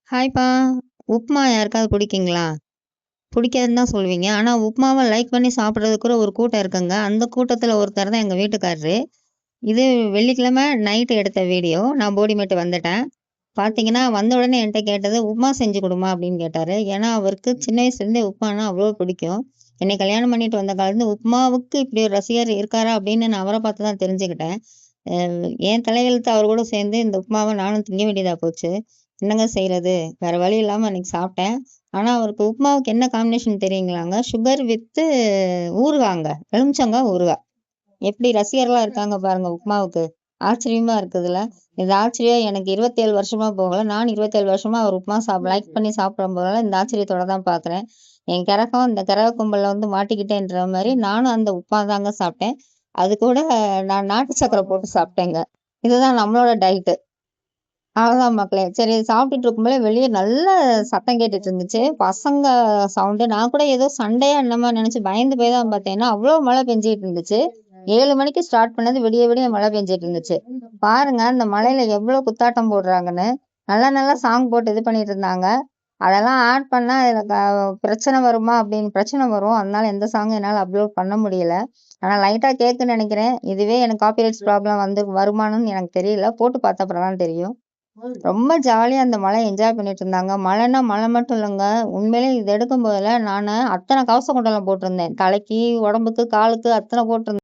ஹாய்ப்பா! உப்மா யாருக்காவது பிடிக்குங்களா? பிடிக்காதுன்னு தான் சொல்லுவீங்க. ஆனா உப்மாவ லைக் பண்ணி சாப்பிடுறதுக்கு கூட ஒரு கூட்டம் இருக்குங்க. அந்த கூட்டத்தில ஒருத்தர் தான் எங்க வீட்டுக்காரரு. இது வெள்ளிக்கிழமை நைட் எடுத்த வீடியோ. நான் போடிமெட்டு வந்துட்டேன். பார்த்தீங்கன்னா, வந்த உடனே என்ட்ட கேட்டது, "உப்மா செஞ்சு குடுமா" அப்படின்னு கேட்டாரு. ஏன்னா, அவருக்கு சின்ன வயசுலேருந்தே உப்மான்னா அவ்வளோ பிடிக்கும். என்னை கல்யாணம் பண்ணிட்டு வந்த காலத்துலருந்து உப்மாவுக்கு இப்படி ஒரு ரசிகர் இருக்காரா அப்படின்னு நான் அவர பார்த்து தான் தெரிஞ்சுக்கிட்டேன். அ என் தலையெழுத்து அவர் கூட சேர்ந்து இந்த உப்மாவ நானும் திங்க வேண்டியதா போச்சு. என்னங்க செய்றது? வேற வழி இல்லாம அன்னைக்கு சாப்பிட்டேன். ஆனா, அவருக்கு உப்மாவுக்கு என்ன காம்பினேஷன் தெரியுங்களாங்க? Sugar with ஊறுகாங்க. எலுமிச்சங்காய் ஊறுகாய். எப்படி ரசிகர்களா இருக்காங்க பாருங்க உப்மாவுக்கு. ஆச்சரியமா இருக்குதுல்ல. இந்த ஆச்சரியம் எனக்கு 27 வருஷமா போகல. நான் 27 வருஷமா அவர் உப்மா லைக் பண்ணி சாப்பிடும்போதெல்லாம் இந்த ஆச்சரியத்தோட தான் பார்க்குறேன். என் கரகம் இந்த கரக கும்பல்ல வந்து மாட்டிக்கிட்டேன்ற மாரி நானும் அந்த உப்மா தாங்க சாப்பிட்டேன். அது கூட நான் நாட்டு சர்க்கரை போட்டு சாப்பிட்டேங்க. இதுதான் நம்மளோட டயட்டு. அவ்வளோதான் மக்களே. சரி சாப்பிட்டுட்டு இருக்கும்போதே வெளிய நல்ல சத்தம் கேட்டுட்டு இருந்துச்சு. பசங்க சவுண்டு. நான் கூட ஏதோ சண்டையா என்னமோ நெனச்சு பயந்து போய் தான் பார்த்தேன். ஏன்னா, அவ்ளோ மழை பெஞ்சுட்டு இருந்துச்சு. 7 மணிக்கு ஸ்டார்ட் பண்ணது விடிய விடிய மழை பெஞ்சுட்டு இருந்துச்சு. பாருங்க அந்த மழையில எவ்ளோ குத்தாட்டம் போடுறாங்கன்னு. நல்லா நல்லா சாங் போட்டு இது பண்ணிட்டு இருந்தாங்க. அதெல்லாம் ஆட் பண்ணா இதுல பிரச்சனை வருமா அப்படின்னு பிரச்சனை வரும். அதனால எந்த சாங்கும் என்னால அப்லோட் பண்ண முடியல. ஆனா லைட்டா கேக்குன்னு நெனைக்கிறேன். இதுவே எனக்கு காப்பிரைட்ஸ் ப்ராப்ளம் வந்து வருமான்னு எனக்கு தெரியல. போட்டு பார்த்த அப்புறம் தான் தெரியும். ரொம்ப ஜாலியா அந்த மழைய என்ஜாய் பண்ணிட்டு இருந்தாங்க. மழைன்னா மழை மட்டும் இல்லங்க. உண்மையிலே இது எடுக்கும்போதெல்லாம் நானு அத்தன கவச குண்டலம் போட்டிருந்தேன். தலைக்கு, உடம்புக்கு, காலுக்கு அத்தன போட்டிருந்தேன்.